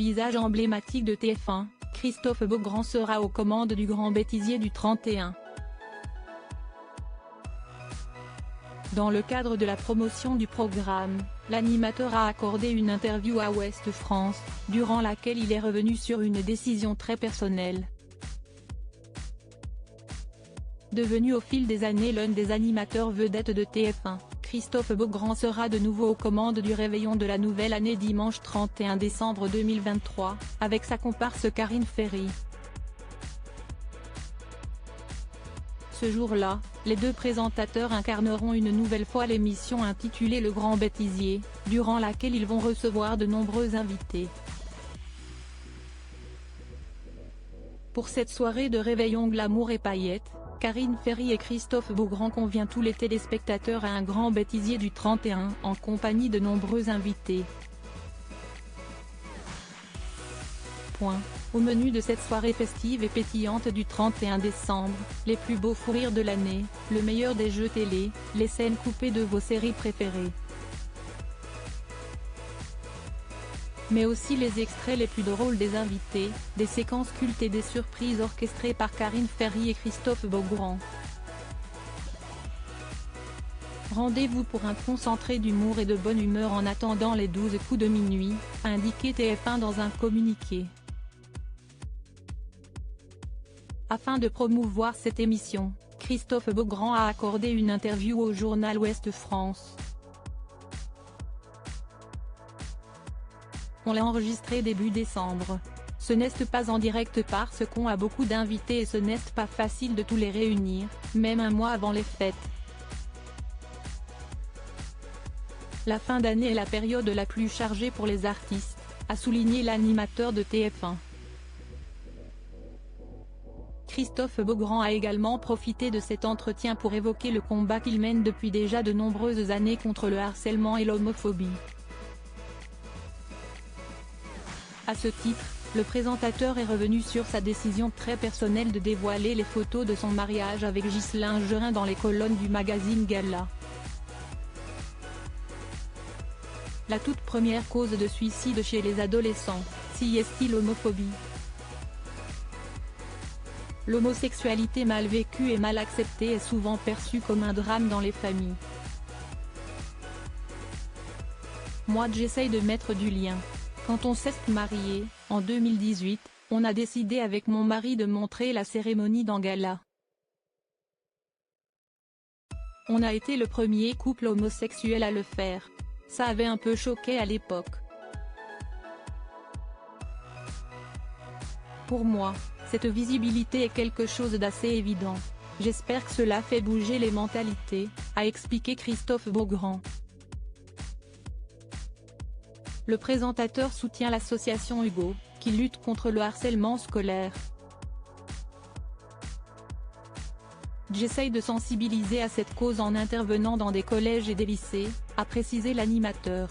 visage emblématique de TF1, Christophe Beaugrand sera aux commandes du Grand Bêtisier du 31. Dans le cadre de la promotion du programme, l'animateur a accordé une interview à Ouest France, durant laquelle il est revenu sur une décision très personnelle. Devenu au fil des années l'un des animateurs vedettes de TF1, Christophe Beaugrand sera de nouveau aux commandes du réveillon de la nouvelle année dimanche 31 décembre 2023, avec sa comparse Karine Ferry. Ce jour-là, les deux présentateurs incarneront une nouvelle fois l'émission intitulée Le Grand Bêtisier, durant laquelle ils vont recevoir de nombreux invités. Pour cette soirée de réveillon glamour et paillettes, Karine Ferry et Christophe Beaugrand convient tous les téléspectateurs à un Grand Bêtisier du 31 en compagnie de nombreux invités. Au menu de cette soirée festive et pétillante du 31 décembre, les plus beaux fous rires de l'année, le meilleur des jeux télé, les scènes coupées de vos séries préférées. Mais aussi les extraits les plus drôles des invités, des séquences cultes et des surprises orchestrées par Karine Ferry et Christophe Beaugrand. Rendez-vous pour un concentré d'humour et de bonne humeur en attendant les 12 coups de minuit, a indiqué TF1 dans un communiqué. Afin de promouvoir cette émission, Christophe Beaugrand a accordé une interview au journal Ouest France. On l'a enregistré début décembre. Ce n'est pas en direct parce qu'on a beaucoup d'invités et ce n'est pas facile de tous les réunir, même un mois avant les fêtes. La fin d'année est la période la plus chargée pour les artistes, a souligné l'animateur de TF1. Christophe Beaugrand a également profité de cet entretien pour évoquer le combat qu'il mène depuis déjà de nombreuses années contre le harcèlement et l'homophobie. À ce titre, le présentateur est revenu sur sa décision très personnelle de dévoiler les photos de son mariage avec Ghislain Gerin dans les colonnes du magazine Gala. La toute première cause de suicide chez les adolescents, si est-il l'homophobie. L'homosexualité mal vécue et mal acceptée est souvent perçue comme un drame dans les familles. Moi j'essaye de mettre du lien. Quand on s'est marié, en 2018, on a décidé avec mon mari de montrer la cérémonie dans Gala. On a été le premier couple homosexuel à le faire. Ça avait un peu choqué à l'époque. Pour moi, cette visibilité est quelque chose d'assez évident. J'espère que cela fait bouger les mentalités, a expliqué Christophe Beaugrand. Le présentateur soutient l'association Hugo, qui lutte contre le harcèlement scolaire. J'essaye de sensibiliser à cette cause en intervenant dans des collèges et des lycées, a précisé l'animateur.